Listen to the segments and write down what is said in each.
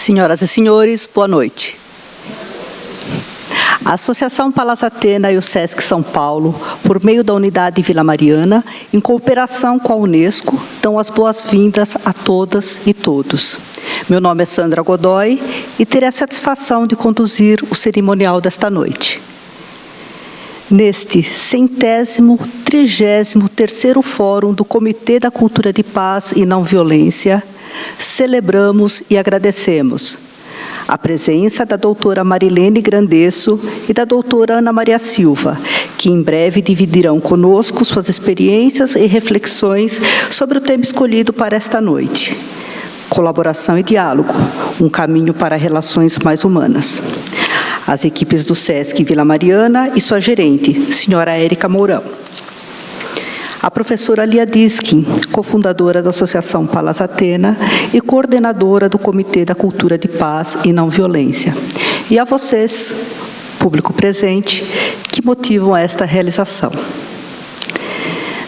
Senhoras e senhores, boa noite. A Associação Palas Atena e o SESC São Paulo, por meio da Unidade Vila Mariana, em cooperação com a Unesco, dão as boas-vindas a todas e todos. Meu nome é Sandra Godoy e terei a satisfação de conduzir o cerimonial desta noite. Neste 133º Fórum do Comitê da Cultura de Paz e Não Violência, celebramos e agradecemos a presença da doutora Marilene Grandesso e da doutora Ana Maria Silva, que em breve dividirão conosco suas experiências e reflexões sobre o tema escolhido para esta noite. Colaboração e diálogo, um caminho para relações mais humanas. As equipes do SESC Vila Mariana e sua gerente, senhora Érica Mourão. A professora Lia Diskin, cofundadora da Associação Palas Atena e coordenadora do Comitê da Cultura de Paz e Não Violência. E a vocês, público presente, que motivam esta realização.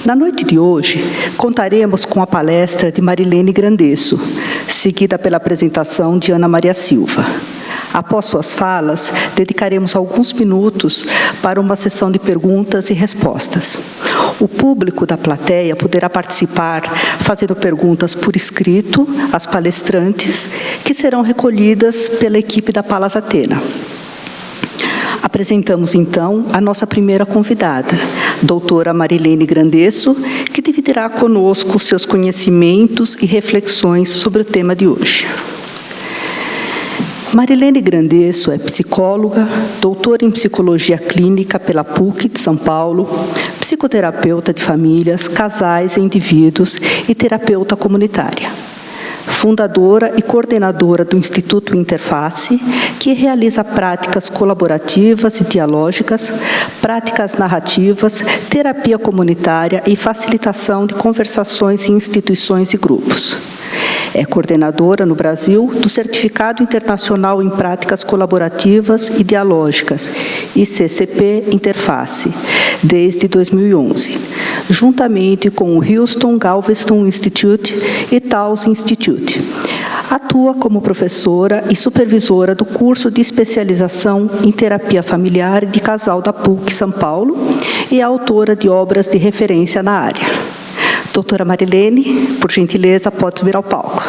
Na noite de hoje, contaremos com a palestra de Marilene Grandesso, seguida pela apresentação de Ana Maria Silva. Após suas falas, dedicaremos alguns minutos para uma sessão de perguntas e respostas. O público da plateia poderá participar fazendo perguntas por escrito às palestrantes, que serão recolhidas pela equipe da Palas Atena. Apresentamos, então, a nossa primeira convidada, doutora Marilene Grandesso, que dividirá conosco seus conhecimentos e reflexões sobre o tema de hoje. Marilene Grandesso é psicóloga, doutora em psicologia clínica pela PUC de São Paulo, psicoterapeuta de famílias, casais e indivíduos e terapeuta comunitária. Fundadora e coordenadora do Instituto Interface, que realiza práticas colaborativas e dialógicas, práticas narrativas, terapia comunitária e facilitação de conversações em instituições e grupos. É coordenadora no Brasil do Certificado Internacional em Práticas Colaborativas e Dialógicas, ICCP Interface, desde 2011, juntamente com o Houston Galveston Institute e Taos Institute. Atua como professora e supervisora do curso de especialização em terapia familiar de casal da PUC São Paulo e é autora de obras de referência na área. Doutora Marilene, por gentileza, pode subir ao palco.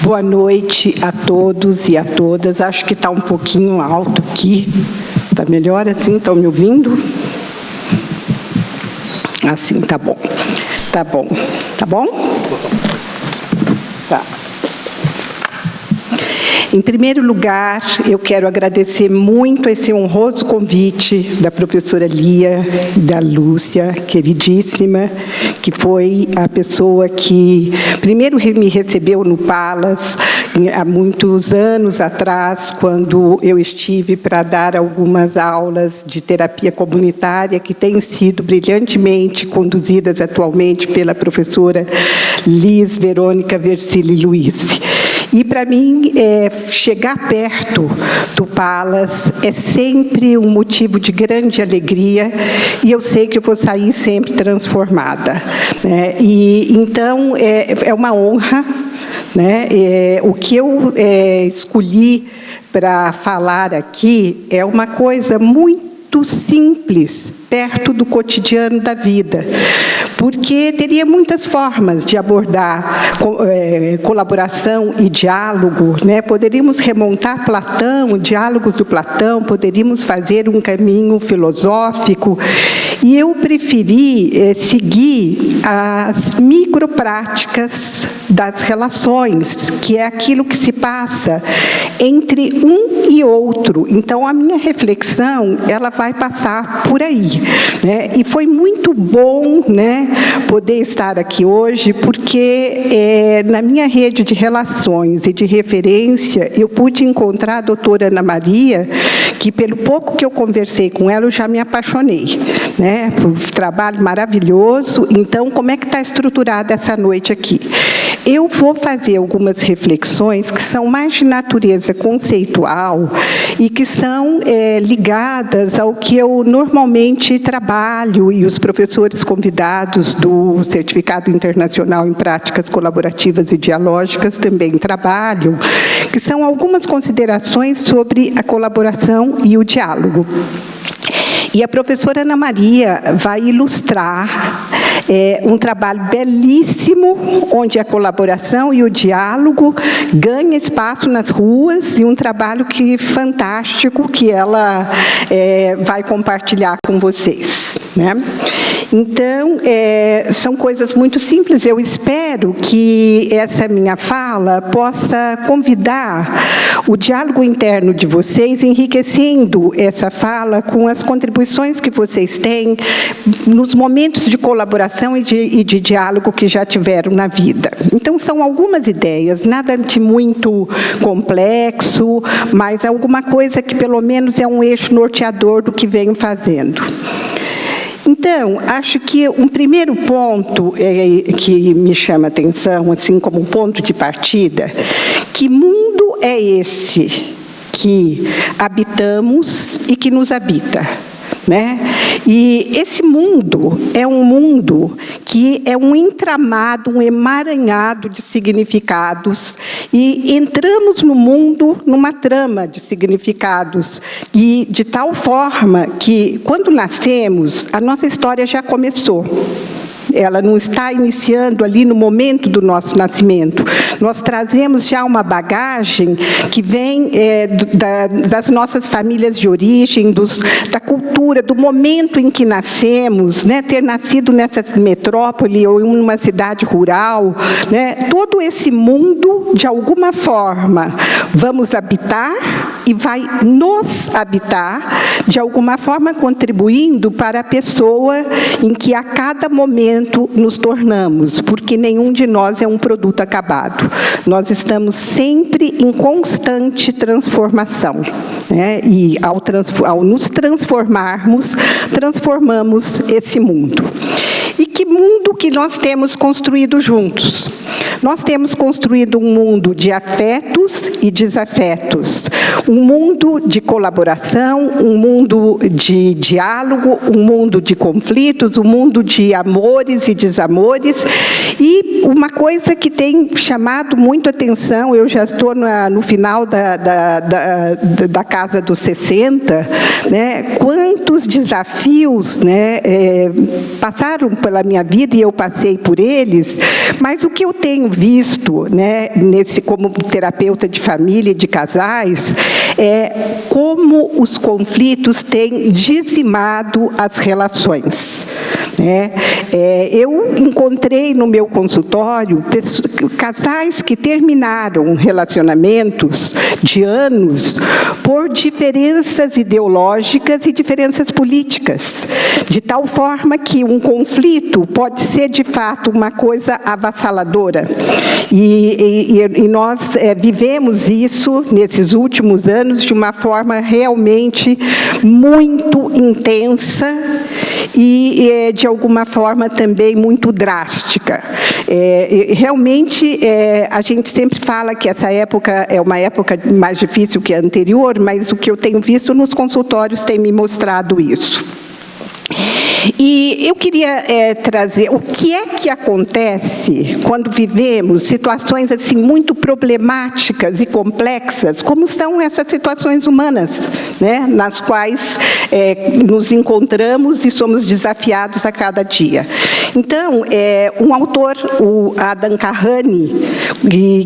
Boa noite a todos e a todas. Acho que está um pouquinho alto aqui. Está melhor assim? Estão me ouvindo? Assim, tá bom. Tá bom. Tá bom? Tá. Em primeiro lugar, eu quero agradecer muito esse honroso convite da professora Lia, da Lúcia, queridíssima, que foi a pessoa que primeiro me recebeu no Palas, há muitos anos atrás, quando eu estive para dar algumas aulas de terapia comunitária, que têm sido brilhantemente conduzidas atualmente pela professora Liz Verônica Versili Luiz. E, para mim, chegar perto do Palas é sempre um motivo de grande alegria e eu sei que eu vou sair sempre transformada. Né? E, então, é uma honra. Né? O que eu escolhi para falar aqui é uma coisa muito simples, perto do cotidiano da vida, porque teria muitas formas de abordar colaboração e diálogo, né? Poderíamos remontar Platão, diálogos do Platão, poderíamos fazer um caminho filosófico, e eu preferi seguir as micropráticas das relações, que é aquilo que se passa entre um e outro. Então, a minha reflexão, ela vai passar por aí. Né? E foi muito bom, né, poder estar aqui hoje, porque na minha rede de relações e de referência, eu pude encontrar a doutora Ana Maria, que pelo pouco que eu conversei com ela, eu já me apaixonei. Né? Por um trabalho maravilhoso. Então, como é que está estruturada essa noite aqui? eu vou fazer algumas reflexões que são mais de natureza conceitual e que são ligadas ao que eu normalmente trabalho e os professores convidados do Certificado Internacional em Práticas Colaborativas e Dialógicas também trabalham, que são algumas considerações sobre a colaboração e o diálogo. E a professora Ana Maria vai ilustrar um trabalho belíssimo, onde a colaboração e o diálogo ganham espaço nas ruas, e um trabalho fantástico que ela vai compartilhar com vocês, né? Então, são coisas muito simples. Eu espero que essa minha fala possa convidar o diálogo interno de vocês, enriquecendo essa fala com as contribuições que vocês têm nos momentos de colaboração e de diálogo que já tiveram na vida. Então, são algumas ideias, nada de muito complexo, mas alguma coisa que, pelo menos, é um eixo norteador do que venho fazendo. Então, acho que um primeiro ponto que me chama a atenção, assim como um ponto de partida, que mundo é esse que habitamos e que nos habita, né? E esse mundo é um mundo que é um entramado, um emaranhado de significados, e entramos no mundo numa trama de significados, e de tal forma que, quando nascemos, a nossa história já começou. Ela não está iniciando ali no momento do nosso nascimento. Nós trazemos já uma bagagem que vem das nossas famílias de origem, da cultura, do momento em que nascemos, né? Ter nascido nessa metrópole ou em uma cidade rural, né? Todo esse mundo, de alguma forma, vamos habitar e vai nos habitar, de alguma forma contribuindo para a pessoa em que a cada momento nos tornamos, porque nenhum de nós é um produto acabado. Nós estamos sempre em constante transformação, né? E ao nos transformarmos, transformamos esse mundo. E que mundo que nós temos construído juntos? Nós temos construído um mundo de afetos e desafetos, um mundo de colaboração, um mundo de diálogo, um mundo de conflitos, um mundo de amores e desamores. E uma coisa que tem chamado muito atenção, eu já estou no final da casa dos 60, né? Quantos desafios, né, passaram pela minha vida e eu passei por eles, mas o que eu tenho visto, né, como terapeuta de família e de casais, é como os conflitos têm dizimado as relações, né? Eu encontrei no meu consultório casais que terminaram relacionamentos de anos por diferenças ideológicas e diferenças políticas, de tal forma que um conflito pode ser, de fato, uma coisa avassaladora. E nós vivemos isso, nesses últimos anos, de uma forma realmente muito intensa e, de alguma forma, também muito drástica. Realmente, a gente sempre fala que essa época é uma época mais difícil que a anterior, mas o que eu tenho visto nos consultórios tem me mostrado isso. E eu queria trazer o que é que acontece quando vivemos situações assim muito problemáticas e complexas, como são essas situações humanas, né, nas quais nos encontramos e somos desafiados a cada dia. Então, um autor, o Adam Kahane,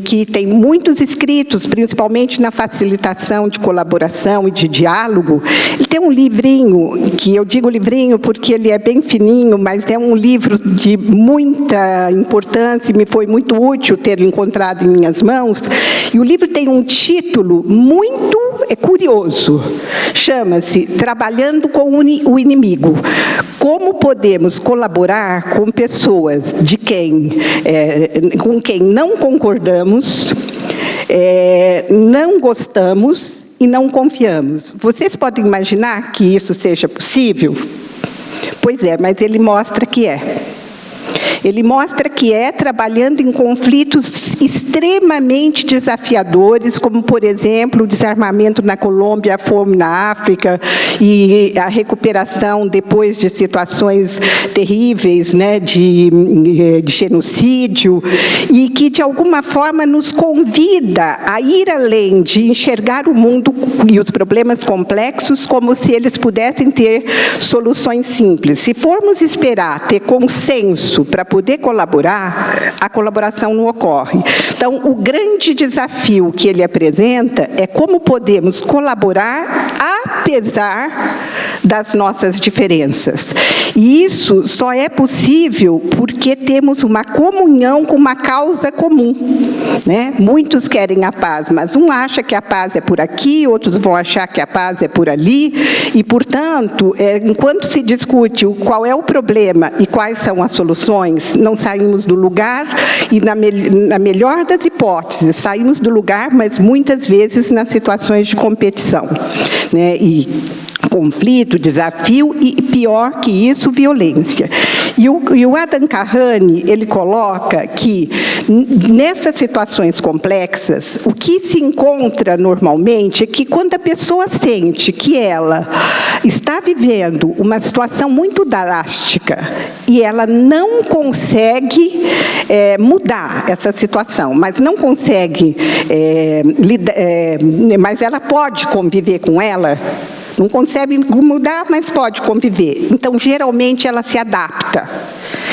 que tem muitos escritos, principalmente na facilitação de colaboração e de diálogo, ele tem um livrinho, que eu digo livrinho porque ele é bem fininho, mas é um livro de muita importância e me foi muito útil ter encontrado em minhas mãos. E o livro tem um título muito curioso. Chama-se Trabalhando com o Inimigo. Como podemos colaborar com pessoas com quem não concordamos, não gostamos e não confiamos. Vocês podem imaginar que isso seja possível? Pois é, mas ele mostra que é. Ele mostra que é trabalhando em conflitos extremamente desafiadores, como, por exemplo, o desarmamento na Colômbia, a fome na África e a recuperação depois de situações terríveis, né, de genocídio, e que, de alguma forma, nos convida a ir além de enxergar o mundo e os problemas complexos como se eles pudessem ter soluções simples. Se formos esperar ter consenso para poder colaborar, a colaboração não ocorre. Então, o grande desafio que ele apresenta é como podemos colaborar apesar das nossas diferenças. E isso só é possível porque temos uma comunhão com uma causa comum, né? Muitos querem a paz, mas um acha que a paz é por aqui, outros vão achar que a paz é por ali, e, portanto, enquanto se discute qual é o problema e quais são as soluções, não saímos do lugar e, na melhor das hipóteses, saímos do lugar, mas muitas vezes nas situações de competição, né? E conflito, desafio e, pior que isso, violência. E o Adam Kahane, ele coloca que, nessas situações complexas, o que se encontra normalmente é que, quando a pessoa sente que ela está vivendo uma situação muito drástica e ela não consegue mudar essa situação, mas não consegue, mas ela pode conviver com ela, não consegue mudar, mas pode conviver. Então, geralmente, ela se adapta.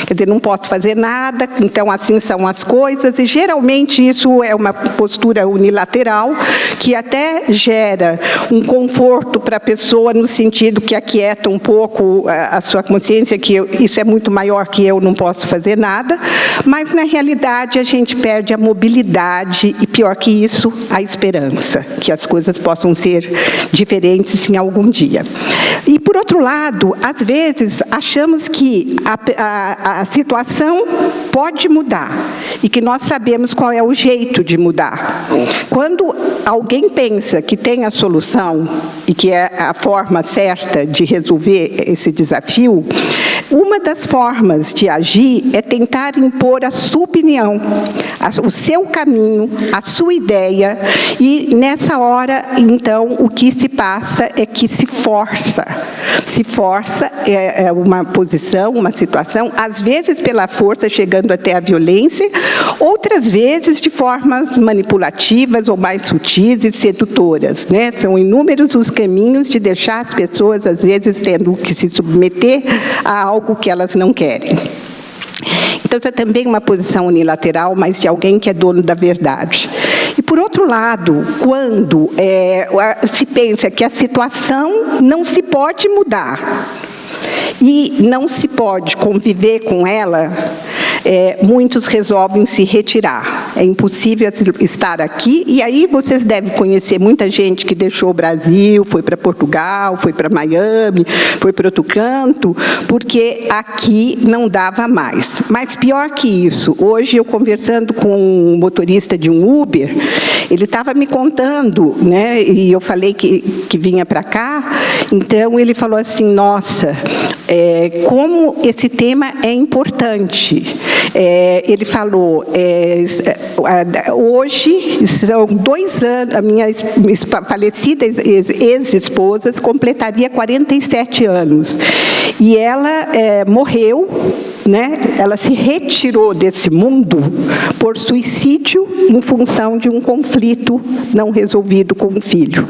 Quer dizer, não posso fazer nada, então assim são as coisas, e geralmente isso é uma postura unilateral que até gera um conforto para a pessoa, no sentido que aquieta um pouco a sua consciência, que isso é muito maior que eu, não posso fazer nada, mas na realidade a gente perde a mobilidade e, pior que isso, a esperança, que as coisas possam ser diferentes em algum dia. E, por outro lado, às vezes achamos que a situação pode mudar e que nós sabemos qual é o jeito de mudar. Quando alguém pensa que tem a solução e que é a forma certa de resolver esse desafio, uma das formas de agir é tentar impor a sua opinião, o seu caminho, a sua ideia, e nessa hora, então, o que se passa é que se força. Se força uma posição, uma situação, às vezes pela força, chegando até a violência, outras vezes de formas manipulativas ou mais sutis e sedutoras, né? São inúmeros os caminhos de deixar as pessoas, às vezes, tendo que se submeter a algo que elas não querem. Então, isso é também uma posição unilateral, mas de alguém que é dono da verdade. E, por outro lado, quando se pensa que a situação não se pode mudar e não se pode conviver com ela, muitos resolvem se retirar. É impossível estar aqui, e aí vocês devem conhecer muita gente que deixou o Brasil, foi para Portugal, foi para Miami, foi para outro canto, porque aqui não dava mais. Mas pior que isso, hoje eu conversando com um motorista de um Uber, ele estava me contando, né, e eu falei que vinha para cá, então ele falou assim, nossa, como esse tema é importante. Ele falou, hoje são 2 anos, a minha falecida ex-esposa completaria 47 anos, e ela morreu, né? Ela se retirou desse mundo por suicídio em função de um conflito não resolvido com o filho.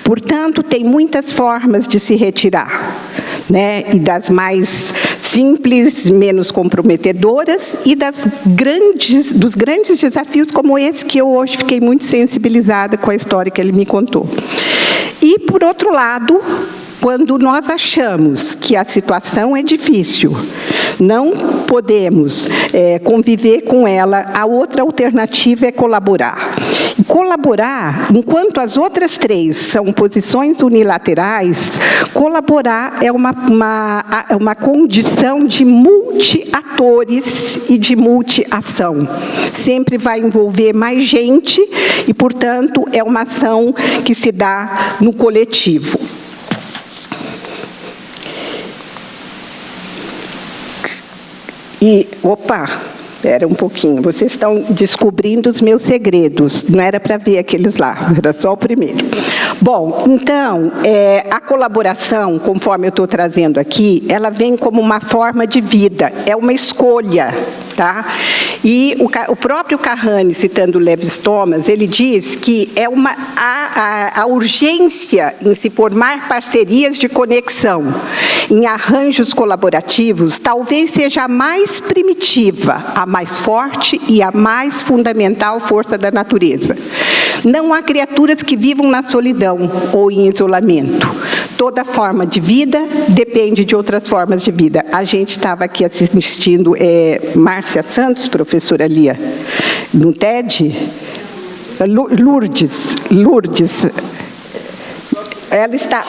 Portanto, tem muitas formas de se retirar, né? E das mais simples, menos comprometedoras, e dos grandes desafios como esse, que eu hoje fiquei muito sensibilizada com a história que ele me contou. E, por outro lado, quando nós achamos que a situação é difícil, não podemos conviver com ela, a outra alternativa é colaborar. E colaborar, enquanto as outras 3 são posições unilaterais, colaborar é uma condição de multi-atores e de multi-ação. Sempre vai envolver mais gente e, portanto, é uma ação que se dá no coletivo. Opa! Espera um pouquinho, vocês estão descobrindo os meus segredos. Não era para ver aqueles lá, era só o primeiro. Bom, então, a colaboração, conforme eu estou trazendo aqui, ela vem como uma forma de vida, é uma escolha. Tá? E o próprio Kahane, citando Lévi-Strauss, ele diz que a urgência em se formar parcerias de conexão, em arranjos colaborativos, talvez seja a mais primitiva, a mais forte e a mais fundamental força da natureza. Não há criaturas que vivam na solidão ou em isolamento. Toda forma de vida depende de outras formas de vida. A gente estava aqui assistindo Márcia Santos, professora Lia, no TED, Lourdes. Ela está...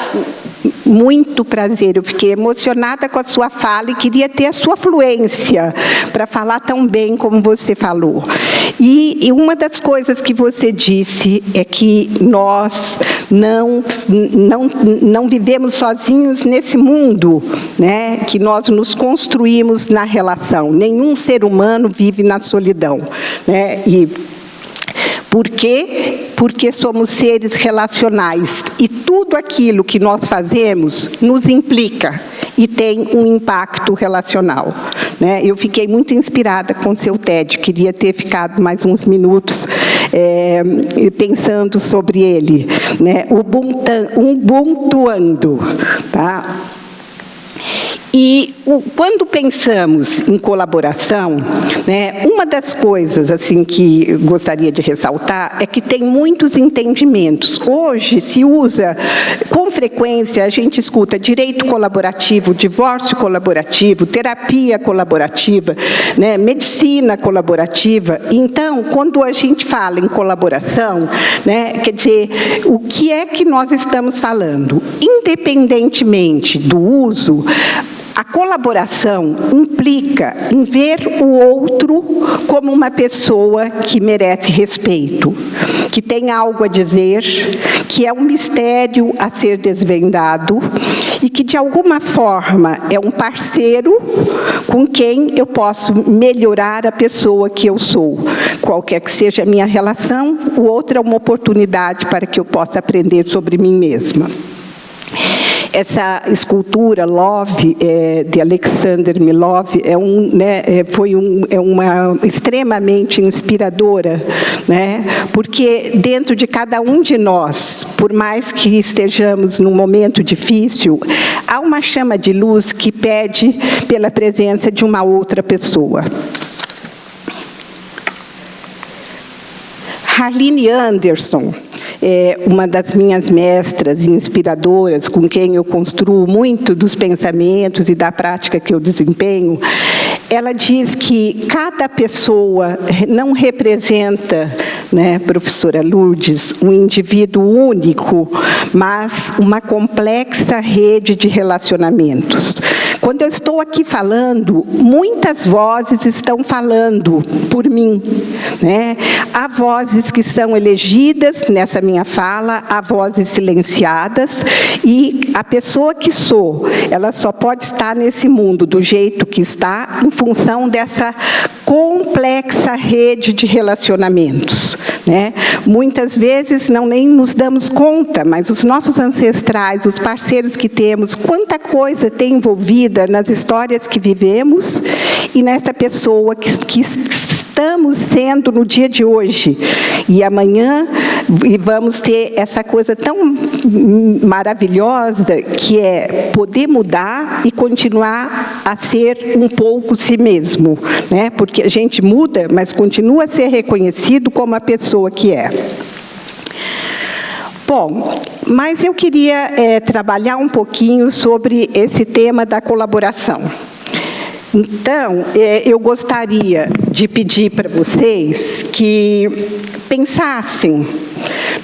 Muito prazer, eu fiquei emocionada com a sua fala e queria ter a sua fluência para falar tão bem como você falou. E uma das coisas que você disse é que nós não vivemos sozinhos nesse mundo, né? Que nós nos construímos na relação. Nenhum ser humano vive na solidão, né? Por quê? Porque somos seres relacionais e tudo aquilo que nós fazemos nos implica e tem um impacto relacional. Né? Eu fiquei muito inspirada com o seu TED, queria ter ficado mais uns minutos pensando sobre ele. Né? Ubuntuando. Tá? E quando pensamos em colaboração, né, uma das coisas assim que eu gostaria de ressaltar é que tem muitos entendimentos. Hoje se usa, com frequência, a gente escuta direito colaborativo, divórcio colaborativo, terapia colaborativa, né, medicina colaborativa. Então, quando a gente fala em colaboração, né, quer dizer, o que é que nós estamos falando? Independentemente do uso, a colaboração implica em ver o outro como uma pessoa que merece respeito, que tem algo a dizer, que é um mistério a ser desvendado e que, de alguma forma, é um parceiro com quem eu posso melhorar a pessoa que eu sou. Qualquer que seja a minha relação, o outro é uma oportunidade para que eu possa aprender sobre mim mesma. Essa escultura, Love, de Alexander Milov, foi uma extremamente inspiradora, né? Porque dentro de cada um de nós, por mais que estejamos num momento difícil, há uma chama de luz que pede pela presença de uma outra pessoa. Harline Anderson, uma das minhas mestras e inspiradoras, com quem eu construo muito dos pensamentos e da prática que eu desempenho, ela diz que cada pessoa não representa, né, professora Lourdes, um indivíduo único, mas uma complexa rede de relacionamentos. Quando eu estou aqui falando, muitas vozes estão falando por mim, né? Há vozes que são elegidas nessa minha fala, há vozes silenciadas, e a pessoa que sou, ela só pode estar nesse mundo do jeito que está, em função dessa complexa rede de relacionamentos, né? Muitas vezes nem nos damos conta, mas os nossos ancestrais, os parceiros que temos, quanta coisa tem envolvida nas histórias que vivemos e nessa pessoa que estamos sendo no dia de hoje. E amanhã vamos ter essa coisa tão maravilhosa que é poder mudar e continuar a ser um pouco si mesmo, né? Porque a gente muda, mas continua a ser reconhecido como a pessoa que é. Bom, mas eu queria trabalhar um pouquinho sobre esse tema da colaboração. Então, eu gostaria de pedir para vocês que pensassem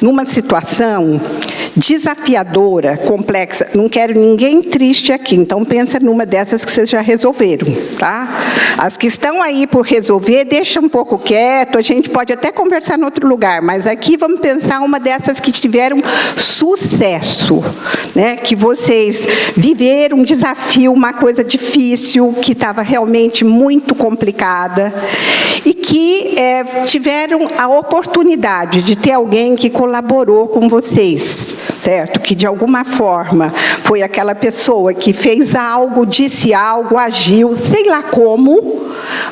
numa situação desafiadora, complexa, não quero ninguém triste aqui, então pensa numa dessas que vocês já resolveram, tá? As que estão aí por resolver, deixa um pouco quieto, a gente pode até conversar em outro lugar, mas aqui vamos pensar uma dessas que tiveram sucesso, né? Que vocês viveram um desafio, uma coisa difícil, que estava realmente muito complicada, e que tiveram a oportunidade de ter alguém que colaborou com vocês, certo? Que de alguma forma foi aquela pessoa que fez algo, disse algo, agiu, sei lá como,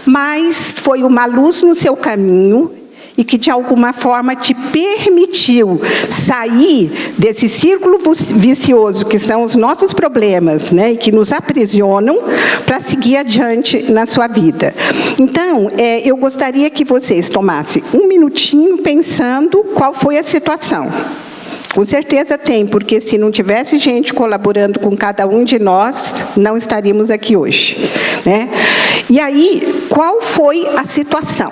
mas foi uma luz no seu caminho e que de alguma forma te permitiu sair desse círculo vicioso que são os nossos problemas, né, e que nos aprisionam, para seguir adiante na sua vida. Então, eu gostaria que vocês tomassem um minutinho pensando qual foi a situação. Com certeza tem, porque se não tivesse gente colaborando com cada um de nós, não estaríamos aqui hoje, né? E aí, qual foi a situação?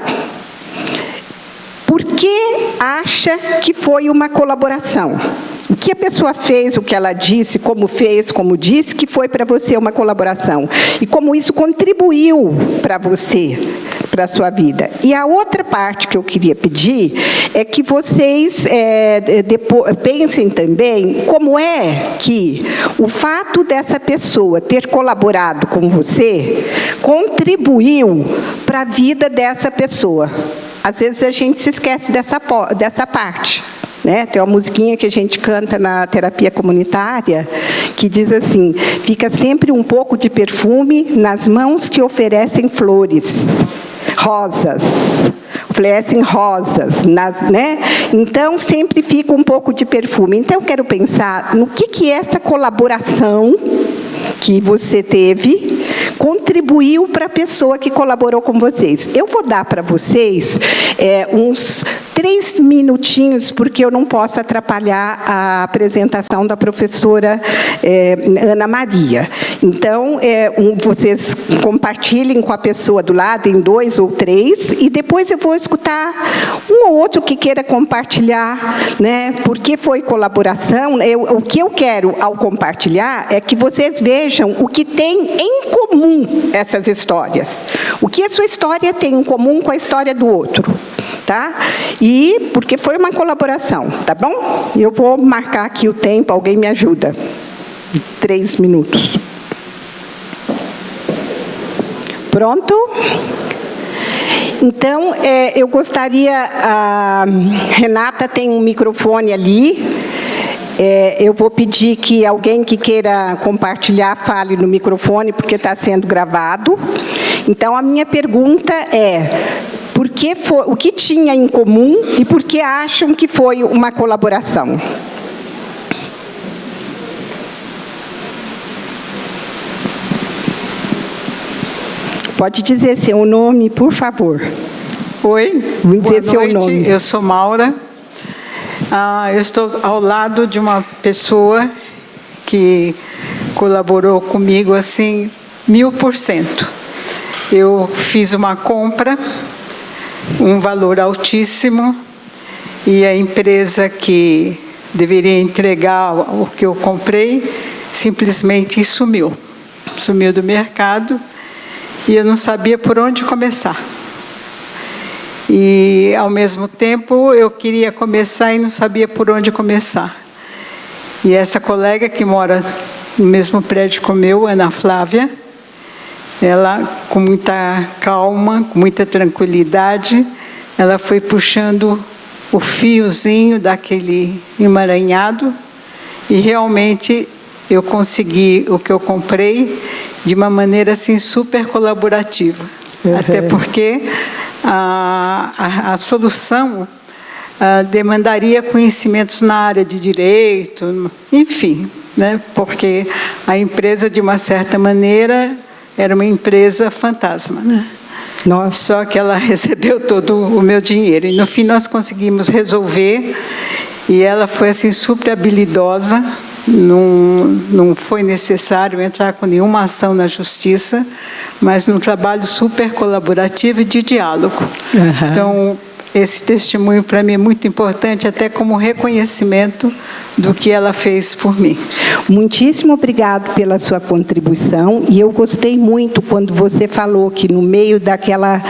Por que acha que foi uma colaboração? O que a pessoa fez, o que ela disse, como fez, como disse, que foi para você uma colaboração? E como isso contribuiu para você, para a sua vida? E a outra parte que eu queria pedir é que vocês pensem também como é que o fato dessa pessoa ter colaborado com você contribuiu para a vida dessa pessoa. Às vezes a gente se esquece dessa parte, né? Tem uma musiquinha que a gente canta na terapia comunitária que diz assim: fica sempre um pouco de perfume nas mãos que oferecem flores, rosas. Oferecem rosas, né? Então, sempre fica um pouco de perfume. Então, eu quero pensar no que essa colaboração que você teve contribuiu para a pessoa que colaborou com vocês. Eu vou dar para vocês uns 3 minutinhos, porque eu não posso atrapalhar a apresentação da professora Ana Maria. Então, vocês compartilhem com a pessoa do lado, em 2 ou 3, e depois eu vou escutar um ou outro que queira compartilhar, né? Porque foi colaboração. O que eu quero, ao compartilhar, é que vocês vejam o que tem em comum essas histórias. O que a sua história tem em comum com a história do outro. Tá? E porque foi uma colaboração, tá bom? Eu vou marcar aqui o tempo, alguém me ajuda. 3 minutos. Pronto? Então, eu gostaria... A Renata tem um microfone ali. Eu vou pedir que alguém que queira compartilhar fale no microfone, porque está sendo gravado. Então, a minha pergunta é... o que tinha em comum e por que acham que foi uma colaboração? Pode dizer seu nome, por favor. Oi, boa noite, eu sou Maura. Eu estou ao lado de uma pessoa que colaborou comigo assim, 1000%. Eu fiz uma compra, um valor altíssimo, e a empresa que deveria entregar o que eu comprei simplesmente sumiu do mercado, e eu não sabia por onde começar. E, ao mesmo tempo, eu queria começar e não sabia por onde começar. E essa colega que mora no mesmo prédio como eu, Ana Flávia, ela, com muita calma, com muita tranquilidade, ela foi puxando o fiozinho daquele emaranhado, e realmente eu consegui o que eu comprei de uma maneira assim super colaborativa. Uhum. Até porque a solução demandaria conhecimentos na área de direito, enfim, né? Porque a empresa, de uma certa maneira, era uma empresa fantasma, né? Só que ela recebeu todo o meu dinheiro. E, no fim, nós conseguimos resolver. E ela foi assim, super habilidosa. Não foi necessário entrar com nenhuma ação na justiça, mas num trabalho super colaborativo e de diálogo. Uhum. Então, esse testemunho para mim é muito importante, até como reconhecimento do que ela fez por mim. Muitíssimo obrigado pela sua contribuição, e eu gostei muito quando você falou que no meio daquela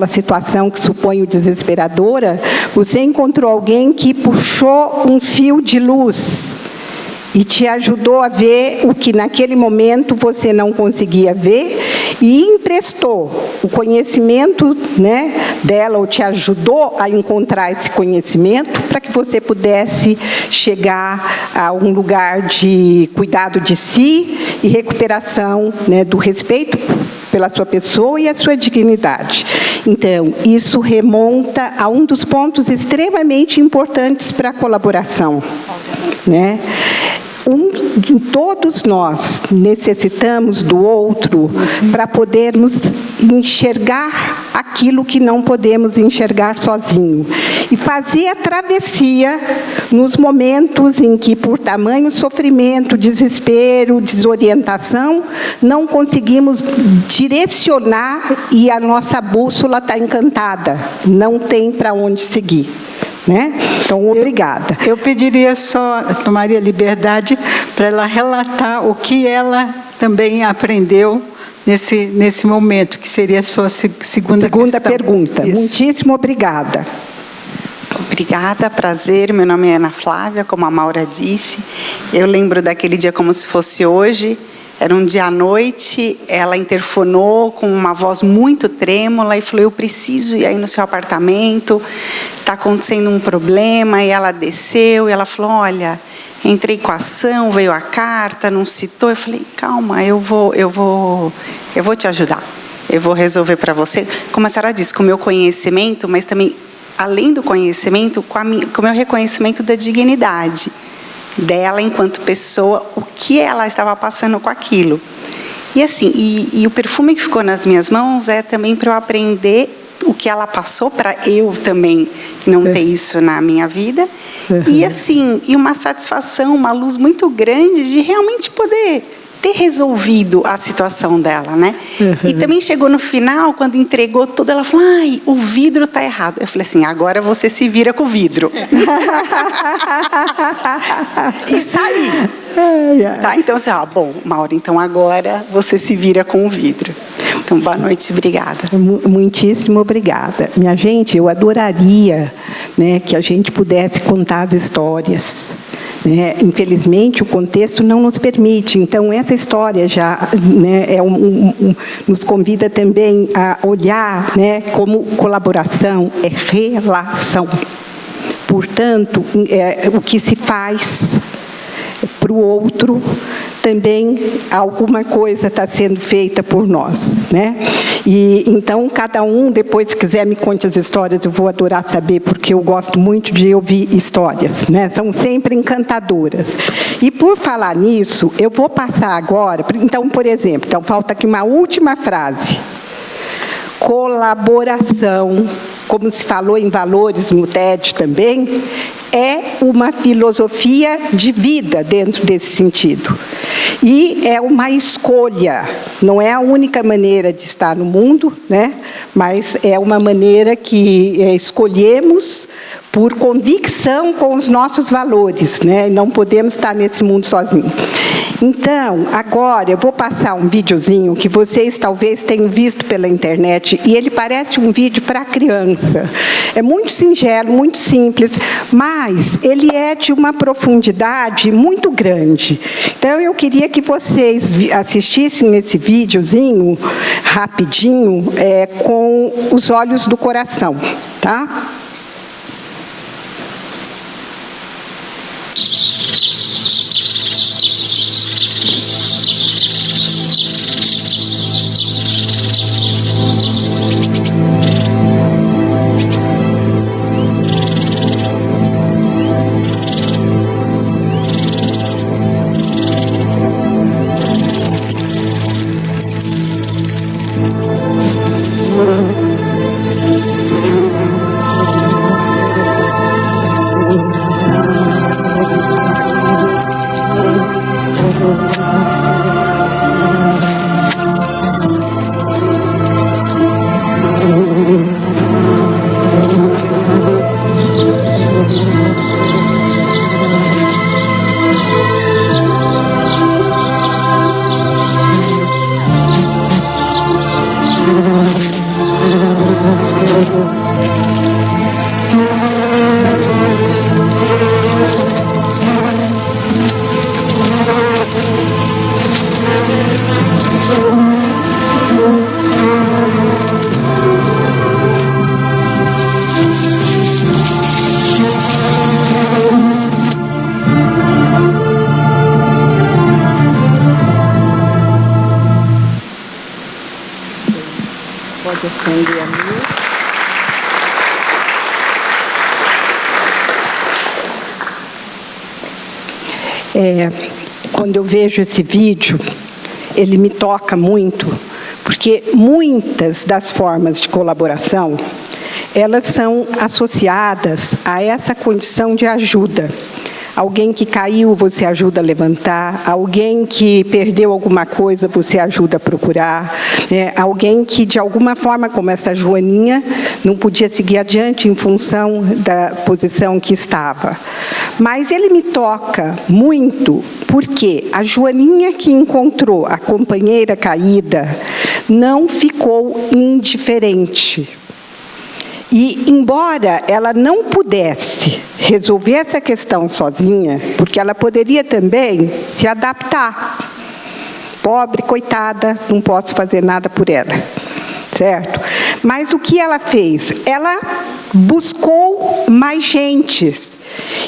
situação que suponho desesperadora, você encontrou alguém que puxou um fio de luz e te ajudou a ver o que naquele momento você não conseguia ver, e emprestou o conhecimento, né, dela, ou te ajudou a encontrar esse conhecimento para que você pudesse chegar a um lugar de cuidado de si e recuperação, né, do respeito pela sua pessoa e a sua dignidade. Então, isso remonta a um dos pontos extremamente importantes para a colaboração, né? Todos nós necessitamos do outro para podermos enxergar aquilo que não podemos enxergar sozinho. E fazer a travessia nos momentos em que, por tamanho sofrimento, desespero, desorientação, não conseguimos direcionar e a nossa bússola está encantada, não tem para onde seguir. Né? Então, obrigada. Eu pediria só, tomaria liberdade para ela relatar o que ela também aprendeu nesse momento, que seria a sua segunda questão. Pergunta. Isso. Muitíssimo obrigada. Obrigada, prazer. Meu nome é Ana Flávia, como a Maura disse. Eu lembro daquele dia como se fosse hoje. Era um dia à noite, ela interfonou com uma voz muito trêmula e falou: eu preciso ir aí no seu apartamento, está acontecendo um problema. E ela desceu e ela falou: olha, entrei com a ação, veio a carta, não citou. Eu falei: calma, eu vou te ajudar, eu vou resolver para você. Como a senhora disse, com o meu conhecimento, mas também, além do conhecimento, com o meu reconhecimento da dignidade dela enquanto pessoa, o que ela estava passando com aquilo. E assim, e o perfume que ficou nas minhas mãos é também para eu aprender o que ela passou, para eu também não ter isso na minha vida. E assim, e uma satisfação, uma luz muito grande de realmente poder ter resolvido a situação dela, né? E também chegou no final, quando entregou tudo, ela falou: ai, o vidro está errado. Eu falei assim: agora você se vira com o vidro. E saí. Tá? Então, assim, bom, Maura, então agora você se vira com o vidro. Então, boa noite, obrigada. Muitíssimo obrigada. Minha gente, eu adoraria, né, que a gente pudesse contar as histórias. Infelizmente, o contexto não nos permite. Então, essa história já, né, nos convida também a olhar, né, como colaboração é relação. Portanto, o que se faz para o outro, também alguma coisa está sendo feita por nós, né? E então, cada um, depois, se quiser, me conte as histórias, eu vou adorar saber, porque eu gosto muito de ouvir histórias, né? São sempre encantadoras. E, por falar nisso, eu vou passar agora, então, por exemplo, então, falta aqui uma última frase. Colaboração, como se falou em valores no TED também, é uma filosofia de vida dentro desse sentido. E é uma escolha, não é a única maneira de estar no mundo, né? Mas é uma maneira que escolhemos por convicção com os nossos valores, né? Não podemos estar nesse mundo sozinhos. Então, agora eu vou passar um videozinho que vocês talvez tenham visto pela internet, e ele parece um vídeo para criança. É muito singelo, muito simples, mas ele é de uma profundidade muito grande. Então, eu queria que vocês assistissem esse videozinho, rapidinho, com os olhos do coração, tá? acender a luz. Quando eu vejo esse vídeo, ele me toca muito, porque muitas das formas de colaboração, elas são associadas a essa condição de ajuda. Alguém que caiu, você ajuda a levantar. Alguém que perdeu alguma coisa, você ajuda a procurar. Alguém que, de alguma forma, como essa Joaninha, não podia seguir adiante em função da posição que estava. Mas ele me toca muito, porque a Joaninha que encontrou a companheira caída não ficou indiferente. E, embora ela não pudesse resolver essa questão sozinha, porque ela poderia também se adaptar. Pobre, coitada, não posso fazer nada por ela, certo? Mas o que ela fez? Ela buscou mais gente.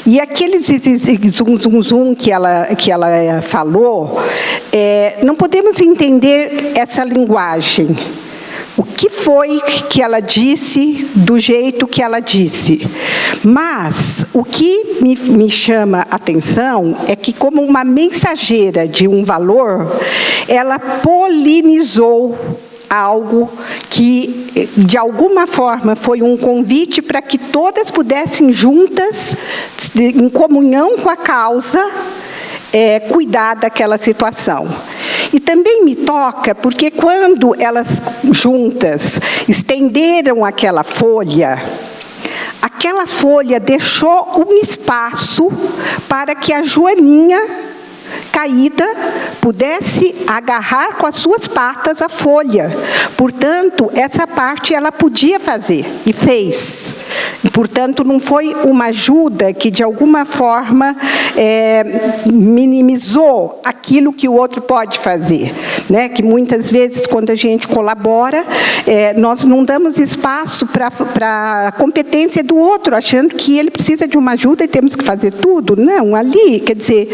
E aquele zum que ela falou, não podemos entender essa linguagem. O que foi que ela disse do jeito que ela disse? Mas o que me chama a atenção é que, como uma mensageira de um valor, ela polinizou algo que, de alguma forma, foi um convite para que todas pudessem juntas, em comunhão com a causa, cuidar daquela situação. E também me toca porque quando elas juntas estenderam aquela folha deixou um espaço para que a Joaninha caída pudesse agarrar com as suas patas a folha. Portanto, essa parte ela podia fazer e fez. E, portanto, não foi uma ajuda que, de alguma forma, minimizou aquilo que o outro pode fazer. Né? Que muitas vezes, quando a gente colabora, nós não damos espaço para a competência do outro, achando que ele precisa de uma ajuda e temos que fazer tudo. Não, ali, quer dizer,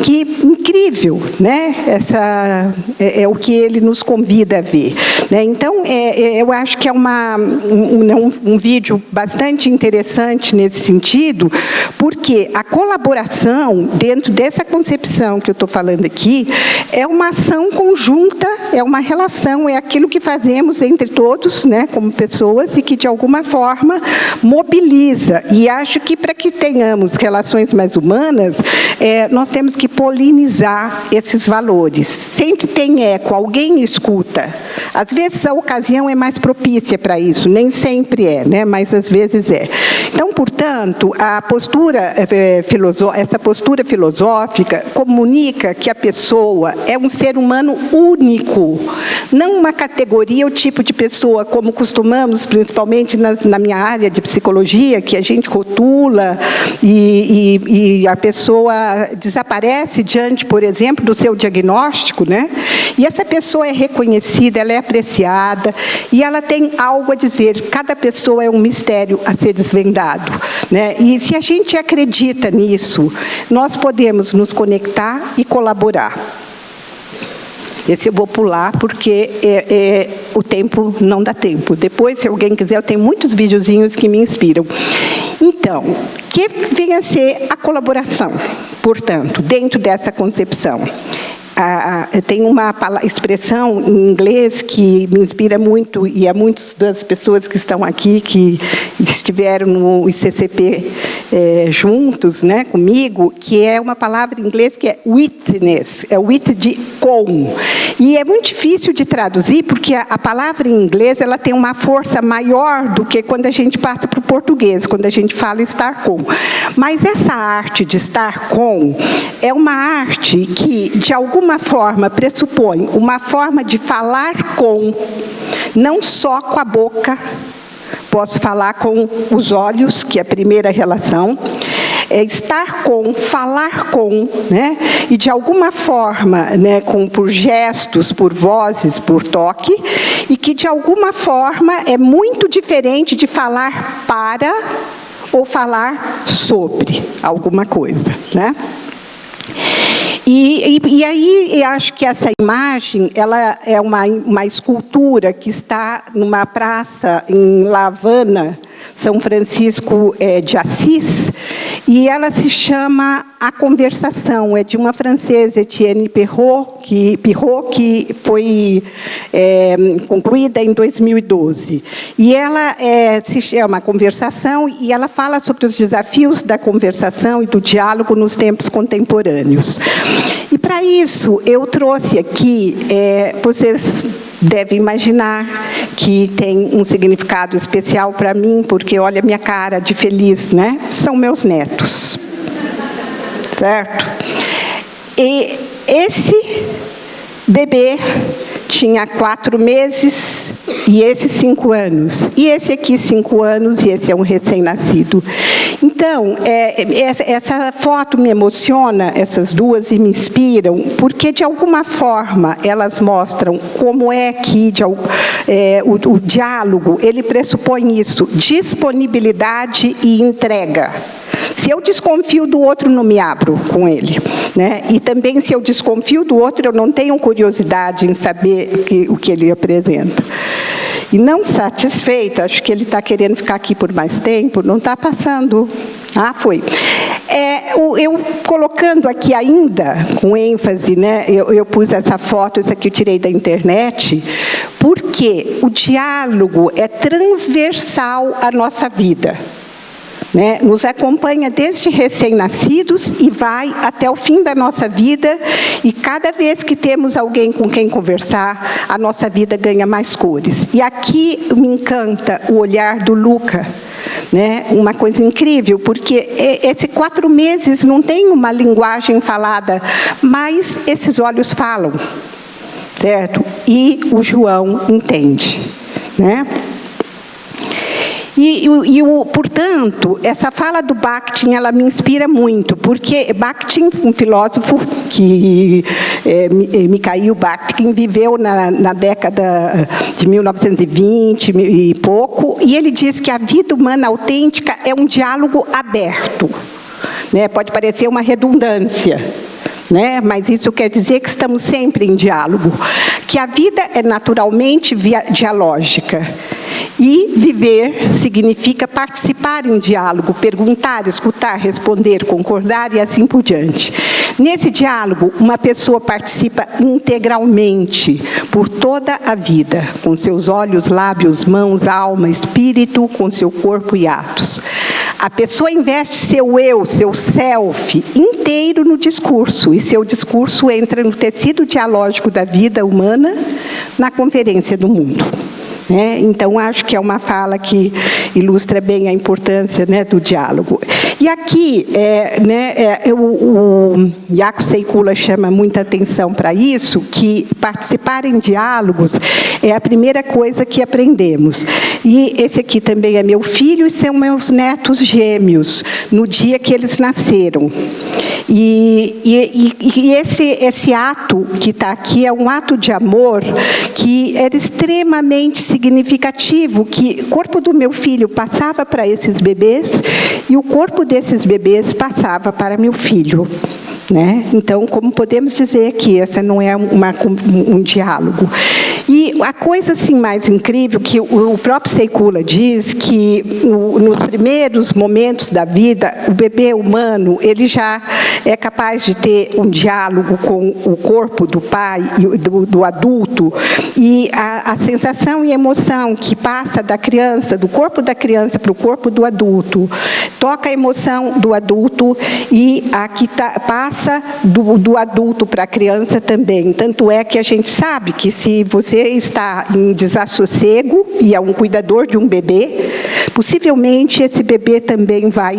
que incrível, né? Essa é o que ele nos convida a ver. Né? Então, eu acho que é um vídeo bastante interessante nesse sentido, porque a colaboração, dentro dessa concepção que eu estou falando aqui, é uma ação conjunta, é uma relação, é aquilo que fazemos entre todos, né, como pessoas, e que, de alguma forma, mobiliza. E acho que, para que tenhamos relações mais humanas, nós temos que polinizar esses valores. Sempre tem eco, alguém escuta. Às vezes, a ocasião é mais propícia para isso, nem sempre né, mas às vezes é. Então, portanto, essa postura filosófica comunica que a pessoa é um ser humano único, não uma categoria ou tipo de pessoa, como costumamos, principalmente na minha área de psicologia, que a gente rotula e a pessoa desaparece diante, por exemplo, do seu diagnóstico, né? E essa pessoa é reconhecida, ela é apreciada e ela tem algo a dizer. Cada pessoa é um mistério a ser desvendado, né? E se a gente acredita nisso, nós podemos nos conectar e colaborar. Esse eu vou pular porque o tempo não dá tempo. Depois, se alguém quiser, eu tenho muitos videozinhos que me inspiram. Então, que venha a ser a colaboração, portanto, dentro dessa concepção. Tem uma expressão em inglês que me inspira muito, e há muitas das pessoas que estão aqui, que estiveram no ICCP juntos, né, comigo, que é uma palavra em inglês que é witness, é with de com. E é muito difícil de traduzir, porque a palavra em inglês ela tem uma força maior do que quando a gente passa para o português, quando a gente fala estar com. Mas essa arte de estar com é uma arte que, de alguma forma, pressupõe uma forma de falar com, não só com a boca, posso falar com os olhos, que é a primeira relação, estar com, falar com, né? E de alguma forma, né, por gestos, por vozes, por toque, e que de alguma forma é muito diferente de falar para ou falar sobre alguma coisa, né? E aí, eu acho que essa imagem, ela é uma escultura que está numa praça em La Havana, São Francisco de Assis, e ela se chama A Conversação, é de uma francesa, Etienne Pirot, que foi concluída em 2012. E ela se chama A Conversação, e ela fala sobre os desafios da conversação e do diálogo nos tempos contemporâneos. E, para isso, eu trouxe aqui, vocês devem imaginar que tem um significado especial para mim, porque olha a minha cara de feliz, né? São meus netos, certo? E esse bebê tinha 4 meses e esse 5 anos. E esse aqui 5 anos e esse é um recém-nascido. Então, essa foto me emociona, essas duas, e me inspiram, porque, de alguma forma, elas mostram como é que o diálogo, ele pressupõe isso, disponibilidade e entrega. Se eu desconfio do outro, não me abro com ele, né? E também, se eu desconfio do outro, eu não tenho curiosidade em saber o que ele apresenta. E não satisfeito, acho que ele está querendo ficar aqui por mais tempo, não está passando. Ah, foi. Eu colocando aqui ainda, com ênfase, né, eu pus essa foto, isso aqui eu tirei da internet, porque o diálogo é transversal à nossa vida. Né, nos acompanha desde recém-nascidos e vai até o fim da nossa vida, e cada vez que temos alguém com quem conversar, a nossa vida ganha mais cores. E aqui me encanta o olhar do Luca, né, uma coisa incrível, porque esses 4 meses não tem uma linguagem falada, mas esses olhos falam, certo? E o João entende, né? Portanto, essa fala do Bakhtin, ela me inspira muito, porque Bakhtin, um filósofo que Mikhail Bakhtin viveu na década de 1920 e pouco, e ele diz que a vida humana autêntica é um diálogo aberto, né? Pode parecer uma redundância, né? Mas isso quer dizer que estamos sempre em diálogo, que a vida é naturalmente dialógica. E viver significa participar em diálogo, perguntar, escutar, responder, concordar e assim por diante. Nesse diálogo, uma pessoa participa integralmente por toda a vida, com seus olhos, lábios, mãos, alma, espírito, com seu corpo e atos. A pessoa investe seu eu, seu self, inteiro no discurso, e seu discurso entra no tecido dialógico da vida humana, na Conferência do Mundo. Então, acho que é uma fala que ilustra bem a importância, né, do diálogo. E aqui, o Jaco Seikula chama muita atenção para isso, que participar em diálogos é a primeira coisa que aprendemos. E esse aqui também é meu filho e são meus netos gêmeos, no dia que eles nasceram. E esse ato que está aqui é um ato de amor que era extremamente significativo, que o corpo do meu filho passava para esses bebês e o corpo desses bebês passava para meu filho. Né? Então, como podemos dizer que essa não é um diálogo. E a coisa assim, mais incrível, que o próprio Seikula diz que nos primeiros momentos da vida, o bebê humano ele já é capaz de ter um diálogo com o corpo do pai e do adulto, e a sensação e emoção que passa da criança, do corpo da criança para o corpo do adulto, toca a emoção do adulto e a que passa do adulto para a criança também. Tanto é que a gente sabe que se você está em desassossego e é um cuidador de um bebê, possivelmente esse bebê também vai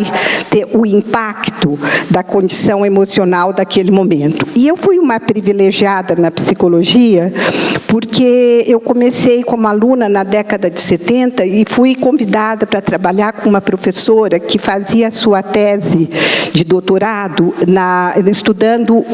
ter o impacto da condição emocional daquele momento. E eu fui uma privilegiada na psicologia, porque eu comecei como aluna na década de 70 e fui convidada para trabalhar com uma professora que fazia a sua tese de doutorado estudando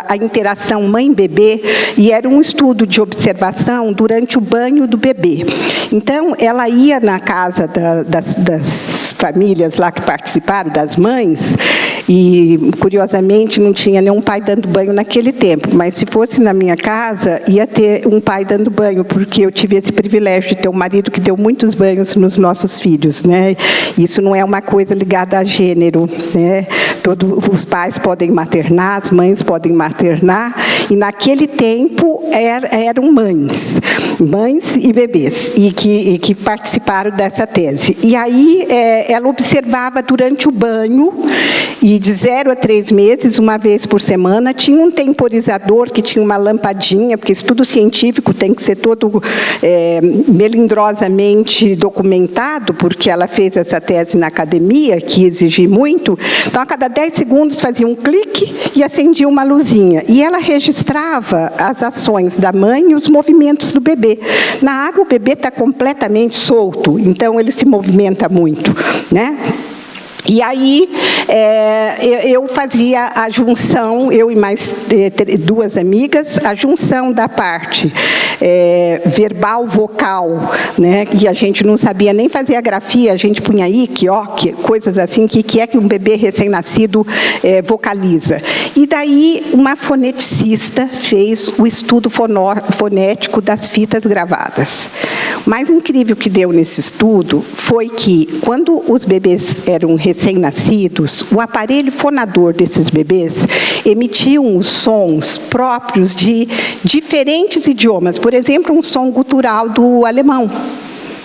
a interação mãe-bebê, e era um estudo de observação durante o banho do bebê. Então, ela ia na casa das famílias lá que participaram, das mães, e, curiosamente, não tinha nenhum pai dando banho naquele tempo, mas se fosse na minha casa, ia ter um pai dando banho, porque eu tive esse privilégio de ter um marido que deu muitos banhos nos nossos filhos, né? Isso não é uma coisa ligada a gênero, né? Todos os pais podem maternar, as mães podem maternar, e naquele tempo eram mães e bebês, e que participaram dessa tese. E aí ela observava durante o banho, e de 0 a 3 meses, uma vez por semana, tinha um temporizador que tinha uma lampadinha, porque estudo científico tem que ser todo melindrosamente documentado, porque ela fez essa tese na academia, que exigia muito. Então, a cada 10 segundos fazia um clique e acendia uma luzinha. E ela registrava as ações da mãe e os movimentos do bebê. Na água, o bebê está completamente solto, então ele se movimenta muito, né? E aí, eu fazia a junção, eu e mais 2 amigas, a junção da parte verbal, vocal, né, e a gente não sabia nem fazer a grafia, a gente punha ique, oque, coisas assim, que é que um bebê recém-nascido vocaliza. E daí, uma foneticista fez o estudo fonético das fitas gravadas. O mais incrível que deu nesse estudo foi que, quando os bebês eram recém-nascidos, o aparelho fonador desses bebês emitiam os sons próprios de diferentes idiomas. Por exemplo, um som gutural do alemão,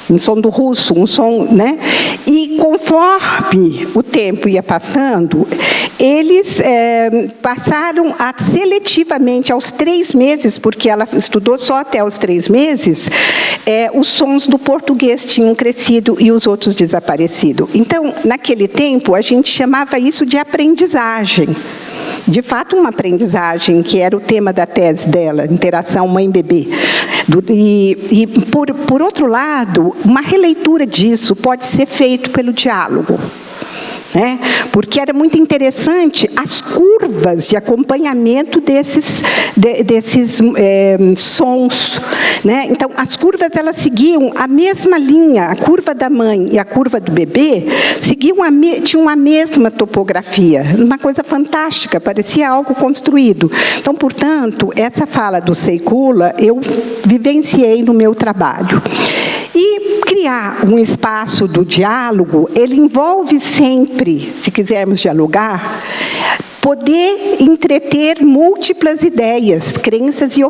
um som do russo, um som, né? E conforme o tempo ia passando, eles passaram a seletivamente, aos 3 meses, porque ela estudou só até os 3 meses, os sons do português tinham crescido e os outros desaparecido. Então, naquele tempo, a gente chamava isso de aprendizagem. De fato, uma aprendizagem, que era o tema da tese dela, interação mãe-bebê. E por outro lado, uma releitura disso pode ser feito pelo diálogo, né? Porque era muito interessante as curvas de acompanhamento desses sons, né? Então, as curvas, elas seguiam a mesma linha, a curva da mãe e a curva do bebê tinham a mesma topografia, uma coisa fantástica, parecia algo construído. Então, portanto, essa fala do Seikula eu vivenciei no meu trabalho. E criar um espaço do diálogo, ele envolve sempre, se quisermos dialogar, poder entreter múltiplas ideias, crenças e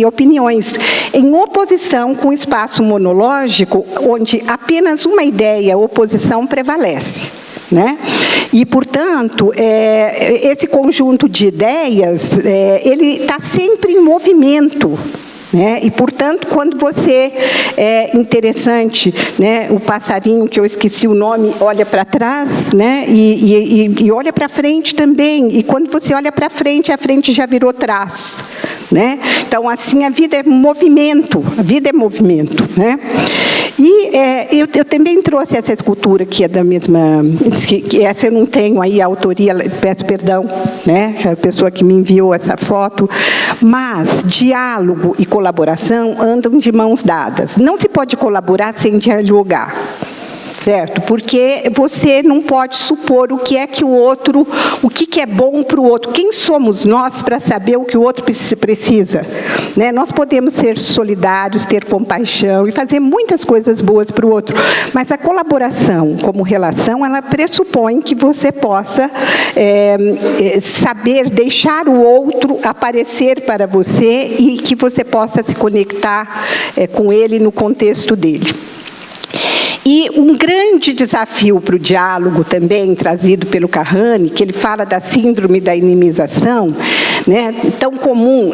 opiniões, em oposição com o espaço monológico, onde apenas uma ideia, oposição, prevalece, né? E, portanto, esse conjunto de ideias, ele está sempre em movimento, né? E, portanto, quando você interessante, né? O passarinho, que eu esqueci o nome, olha para trás, né? E olha para frente também. E quando você olha para frente, a frente já virou trás, né? Então, assim, a vida é movimento, né? E eu também trouxe essa escultura, que é da mesma... que essa eu não tenho aí a autoria, peço perdão, né? A pessoa que me enviou essa foto. Mas diálogo e colaboração andam de mãos dadas. Não se pode colaborar sem dialogar, certo? Porque você não pode supor o que é que o outro, o que é bom para o outro. Quem somos nós para saber o que o outro precisa, né? Nós podemos ser solidários, ter compaixão e fazer muitas coisas boas para o outro, mas a colaboração como relação, ela pressupõe que você possa saber deixar o outro aparecer para você e que você possa se conectar com ele no contexto dele. E um grande desafio para o diálogo também, trazido pelo Kahane, que ele fala da síndrome da inimização, né, tão comum.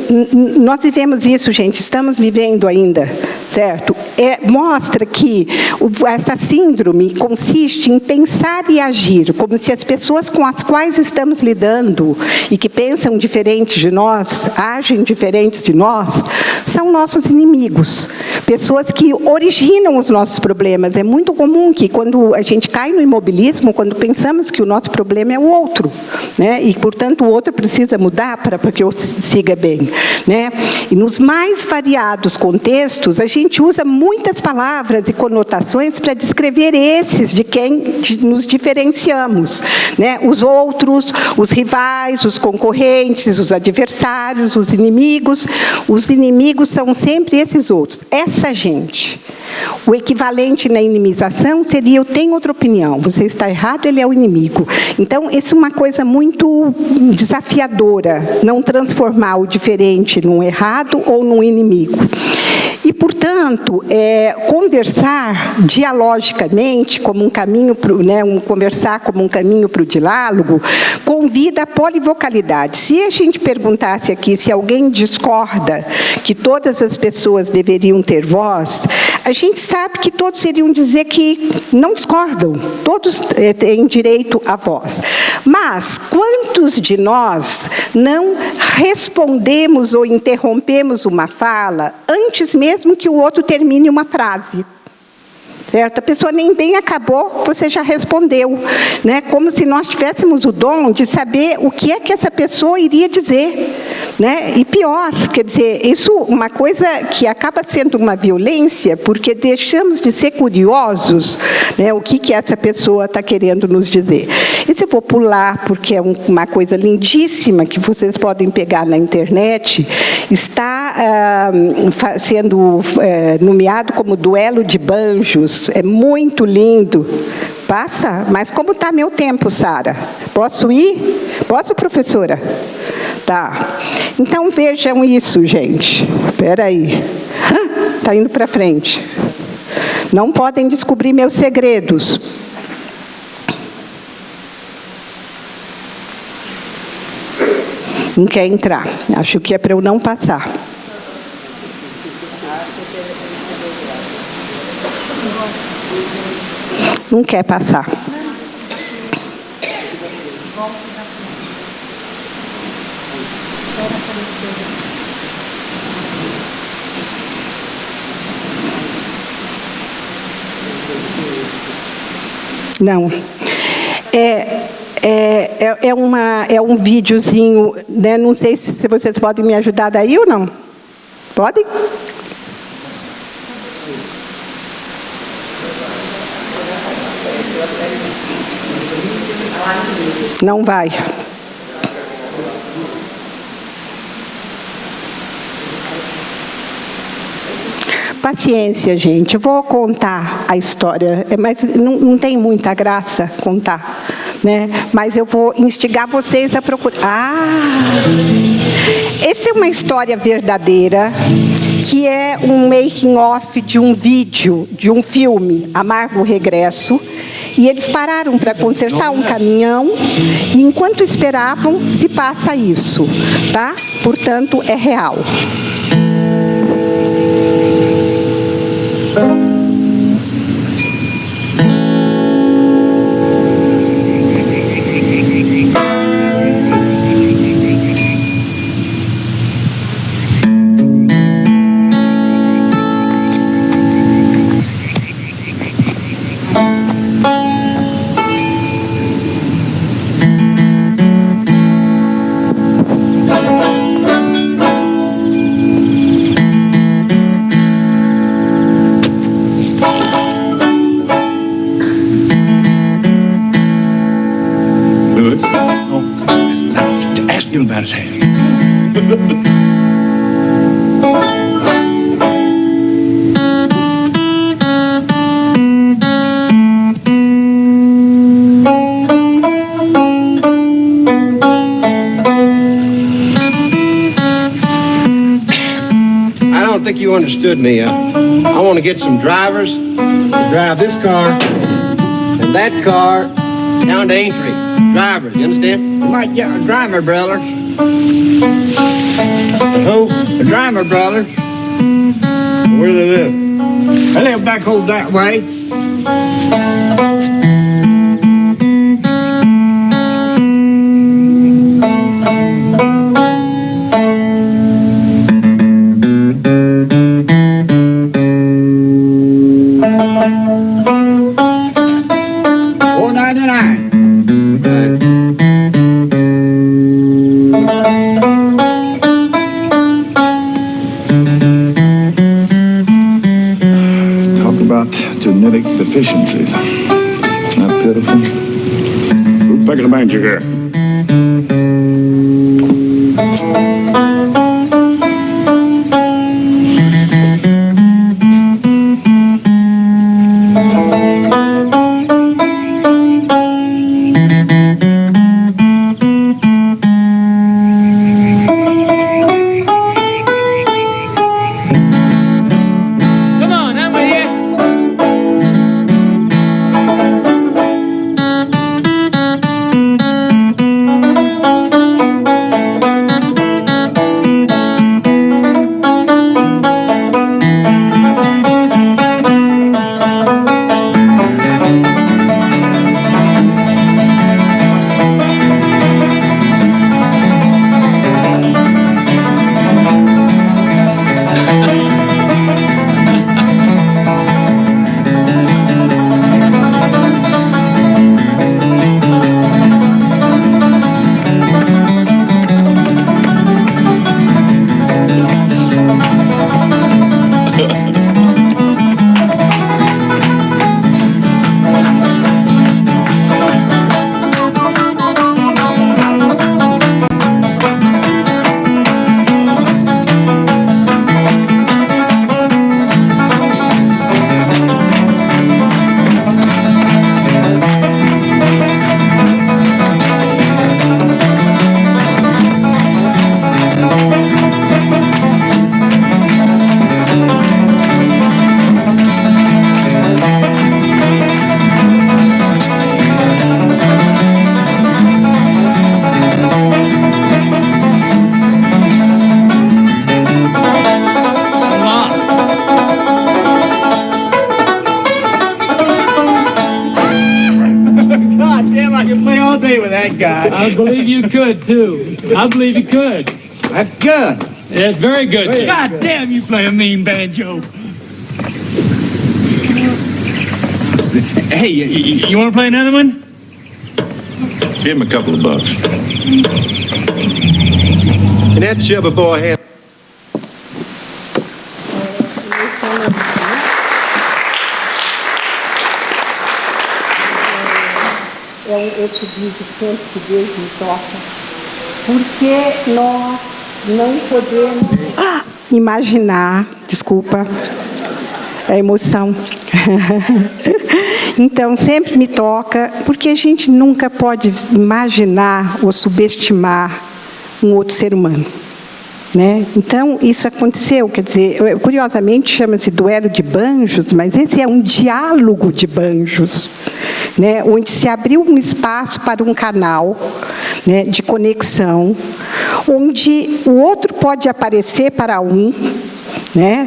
Nós vivemos isso, gente, estamos vivendo ainda, certo? Mostra que essa síndrome consiste em pensar e agir, como se as pessoas com as quais estamos lidando e que pensam diferente de nós, agem diferentes de nós, são nossos inimigos, pessoas que originam os nossos problemas. É muito comum que, quando a gente cai no imobilismo, quando pensamos que o nosso problema é o outro, né? E, portanto, o outro precisa mudar para que eu siga bem, né? E nos mais variados contextos, a gente usa muitas palavras e conotações para descrever esses de quem nos diferenciamos, né? Os outros, os rivais, os concorrentes, os adversários, os inimigos. Os inimigos são sempre esses outros, essa gente. O equivalente na inimização seria: eu tenho outra opinião, você está errado, ele é o inimigo. Então, isso é uma coisa muito desafiadora, não transformar o diferente num errado ou num inimigo. E, portanto, conversar dialogicamente, como um caminho para, né, conversar como um caminho para o diálogo, convida a polivocalidade. Se a gente perguntasse aqui se alguém discorda que todas as pessoas deveriam ter voz, a gente sabe que todos iriam dizer que não discordam, todos têm direito à voz. Mas quantos de nós não respondemos ou interrompemos uma fala antes mesmo que o outro termine uma frase? Certo? A pessoa nem bem acabou, você já respondeu, né? Como se nós tivéssemos o dom de saber o que é que essa pessoa iria dizer, né? E pior, quer dizer, isso é uma coisa que acaba sendo uma violência, porque deixamos de ser curiosos, né? O que essa pessoa está querendo nos dizer. Isso eu vou pular, porque é uma coisa lindíssima que vocês podem pegar na internet. Está sendo nomeado como duelo de banjos. É muito lindo. Passa? Mas como está meu tempo, Sara? Posso ir? Posso, professora? Tá. Então, vejam isso, gente. Espera aí. Está indo para frente. Não podem descobrir meus segredos. Não quer entrar. Acho que é para eu não passar. Não quer passar. Não. É um videozinho, né? Não sei se vocês podem me ajudar daí ou não. Podem? Não vai. Paciência, gente. Eu vou contar a história, mas não tem muita graça contar, né? Mas eu vou instigar vocês a procurar. Essa é uma história verdadeira, que é um making-of de um vídeo, de um filme, Amargo Regresso. E eles pararam para consertar um caminhão, e enquanto esperavam, se passa isso, tá? Portanto, é real. About his hand. I don't think you understood me. I want to get some drivers to drive this car and that car down to Aintree. Drivers, you understand? You might get a driver, brother. Who? A driver, brother. Where do they live? I live back over that way. deficiencies. Isn't that pitiful? Who's picking the manger here? I believe you could, too. I believe you could. That's good. That's very good, too. God damn, you play a mean banjo. Hey, you want to play another one? Give him a couple of bucks. And that chubby boy had esse vídeo sempre que Deus me toca, porque nós não podemos imaginar, desculpa, a emoção. Então, sempre me toca, porque a gente nunca pode imaginar ou subestimar um outro ser humano. Né? Então, isso aconteceu, quer dizer, curiosamente chama-se duelo de banjos, mas esse é um diálogo de banjos, né? Onde se abriu um espaço para um canal, né, de conexão, onde o outro pode aparecer para um, né,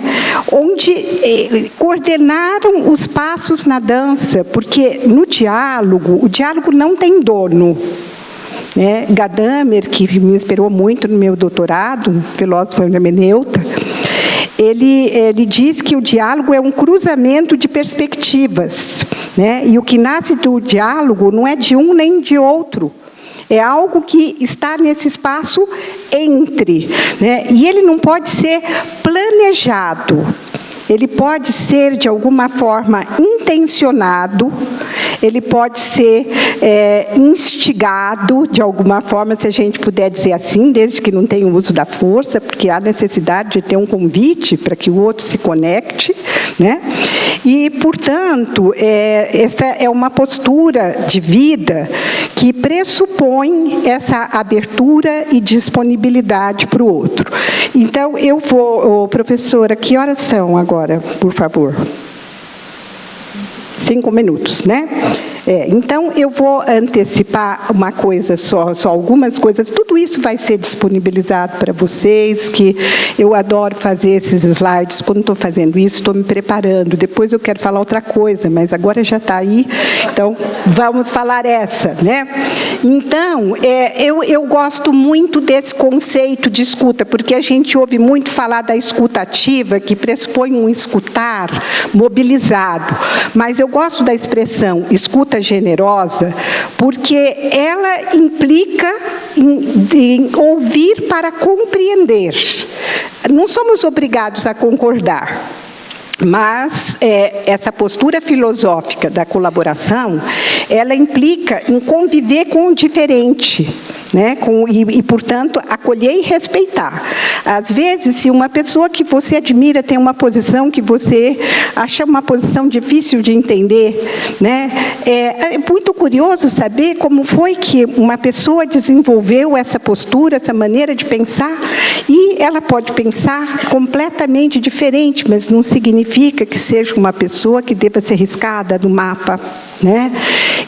onde coordenaram os passos na dança, porque no diálogo, o diálogo não tem dono. Gadamer, que me inspirou muito no meu doutorado, filósofo hermeneuta, ele diz que o diálogo é um cruzamento de perspectivas, né? E o que nasce do diálogo não é de um nem de outro, é algo que está nesse espaço entre, né? E ele não pode ser planejado, ele pode ser, de alguma forma, intencionado, ele pode ser instigado, de alguma forma, se a gente puder dizer assim, desde que não tenha o uso da força, porque há necessidade de ter um convite para que o outro se conecte, né? E, portanto, essa é uma postura de vida que pressupõe essa abertura e disponibilidade para o outro. Então, eu vou... professora, que horas são agora, por favor? 5 minutos, né? Então, eu vou antecipar uma coisa só algumas coisas. Tudo isso vai ser disponibilizado para vocês, que eu adoro fazer esses slides. Quando estou fazendo isso, estou me preparando. Depois eu quero falar outra coisa, mas agora já está aí. Então, vamos falar essa, né? Então, eu gosto muito desse conceito de escuta, porque a gente ouve muito falar da escuta ativa, que pressupõe um escutar mobilizado. Mas eu gosto da expressão escuta generosa, porque ela implica em ouvir para compreender. Não somos obrigados a concordar, Mas essa postura filosófica da colaboração, ela implica em conviver com o diferente, né? Portanto, acolher e respeitar. Às vezes, se uma pessoa que você admira tem uma posição que você acha uma posição difícil de entender, né? É muito curioso saber como foi que uma pessoa desenvolveu essa postura, essa maneira de pensar, e ela pode pensar completamente diferente, mas não significa que seja uma pessoa que deva ser riscada do mapa, né?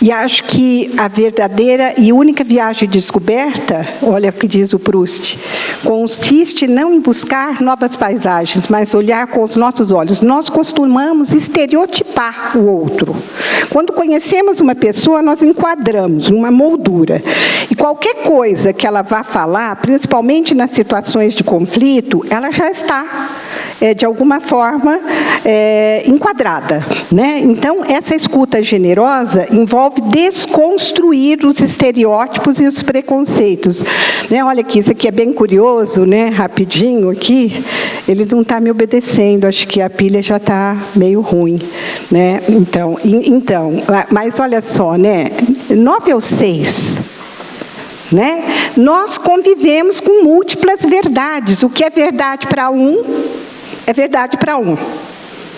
E acho que a verdadeira e única viagem de descoberta, olha o que diz o Proust, consiste não em buscar novas paisagens, mas olhar com os nossos olhos. Nós costumamos estereotipar o outro. Quando conhecemos uma pessoa, nós enquadramos numa moldura. E qualquer coisa que ela vá falar, principalmente nas situações de conflito, ela já está, de alguma forma, enquadrada, né? Então, essa escuta generosa envolve desconstruir os estereótipos e os preconceitos, né? Olha aqui, isso aqui é bem curioso, né? Rapidinho aqui, ele não está me obedecendo, acho que a pilha já está meio ruim, né? Então, mas olha só, né? 9 ou 6, né? Nós convivemos com múltiplas verdades. O que é verdade para um é verdade para um,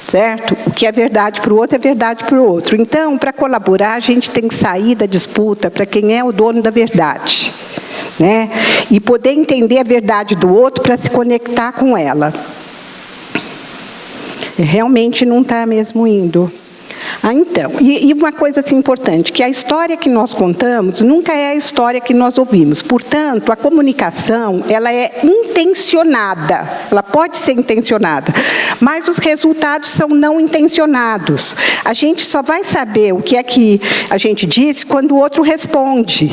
certo? O que é verdade para o outro é verdade para o outro. Então, para colaborar, a gente tem que sair da disputa para quem é o dono da verdade, né? E poder entender a verdade do outro para se conectar com ela. Realmente não está mesmo indo. Então, e uma coisa assim importante, que a história que nós contamos nunca é a história que nós ouvimos. Portanto, a comunicação, ela é intencionada, ela pode ser intencionada, mas os resultados são não intencionados. A gente só vai saber o que é que a gente disse quando o outro responde,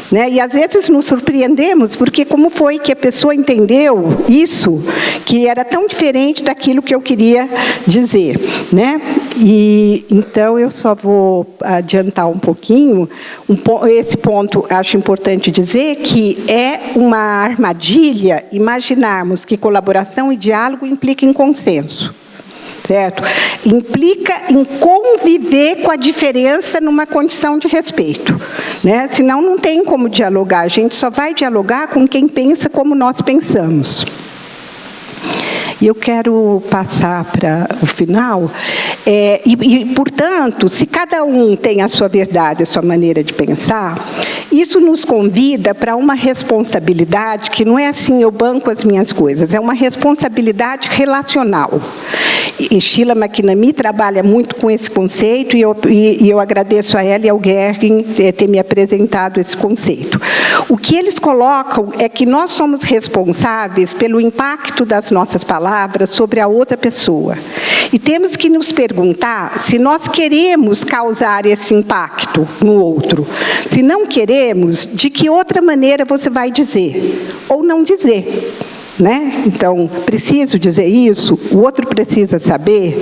né? E às vezes nos surpreendemos, porque como foi que a pessoa entendeu isso, que era tão diferente daquilo que eu queria dizer, né? E então eu só vou adiantar um pouquinho. Esse ponto acho importante dizer que é uma armadilha imaginarmos que colaboração e diálogo implica em consenso, certo? Implica em conviver com a diferença numa condição de respeito, né? Senão não tem como dialogar. A gente só vai dialogar com quem pensa como nós pensamos. E eu quero passar para o final. Portanto, se cada um tem a sua verdade, a sua maneira de pensar, isso nos convida para uma responsabilidade que não é assim, eu banco as minhas coisas, é uma responsabilidade relacional. E Sheila McNamee trabalha muito com esse conceito, e eu agradeço a ela e ao Gergen ter me apresentado esse conceito. O que eles colocam é que nós somos responsáveis pelo impacto das nossas palavras sobre a outra pessoa. E temos que nos perguntar se nós queremos causar esse impacto no outro. Se não queremos, de que outra maneira você vai dizer ou não dizer, né? Então, preciso dizer isso, o outro precisa saber,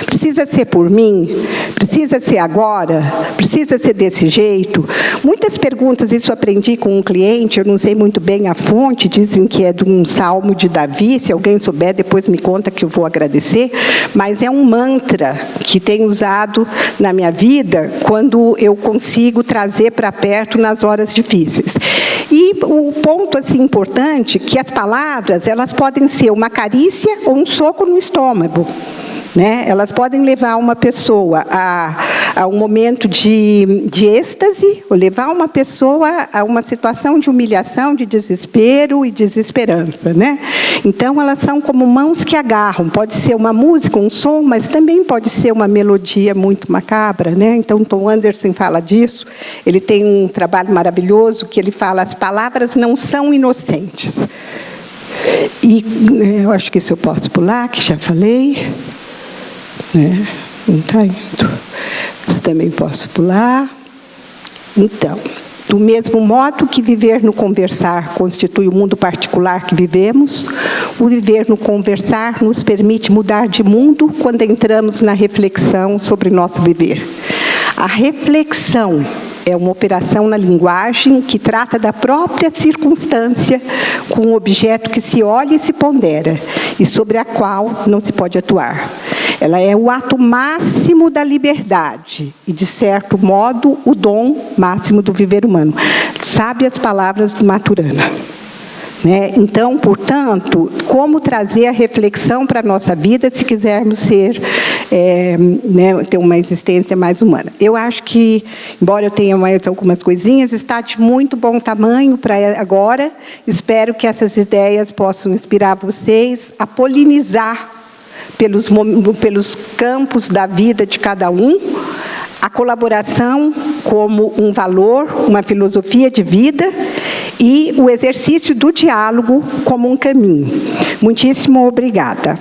precisa ser por mim, precisa ser agora, precisa ser desse jeito. Muitas perguntas, isso aprendi com um cliente, eu não sei muito bem a fonte, dizem que é de um salmo de Davi, se alguém souber, depois me conta que eu vou agradecer, mas é um mantra que tenho usado na minha vida quando eu consigo trazer para perto nas horas difíceis. E o ponto assim, importante, que as palavras, elas podem ser uma carícia ou um soco no estômago, né? Elas podem levar uma pessoa a um momento de êxtase, ou levar uma pessoa a uma situação de humilhação, de desespero e desesperança, né? Então, elas são como mãos que agarram. Pode ser uma música, um som, mas também pode ser uma melodia muito macabra, né? Então, Tom Anderson fala disso. Ele tem um trabalho maravilhoso que ele fala: as palavras não são inocentes. E eu acho que isso eu posso pular, que já falei. Não está indo. Isso também posso pular. Então, do mesmo modo que viver no conversar constitui o mundo particular que vivemos, o viver no conversar nos permite mudar de mundo quando entramos na reflexão sobre nosso viver. A reflexão é uma operação na linguagem que trata da própria circunstância com um objeto que se olha e se pondera, e sobre a qual não se pode atuar. Ela é o ato máximo da liberdade e, de certo modo, o dom máximo do viver humano. Sabe as palavras do Maturana. Né? Então, portanto, como trazer a reflexão para a nossa vida se quisermos ser, ter uma existência mais humana? Eu acho que, embora eu tenha mais algumas coisinhas, está de muito bom tamanho para agora. Espero que essas ideias possam inspirar vocês a polinizar pelos campos da vida de cada um, a colaboração como um valor, uma filosofia de vida, e o exercício do diálogo como um caminho. Muitíssimo obrigada.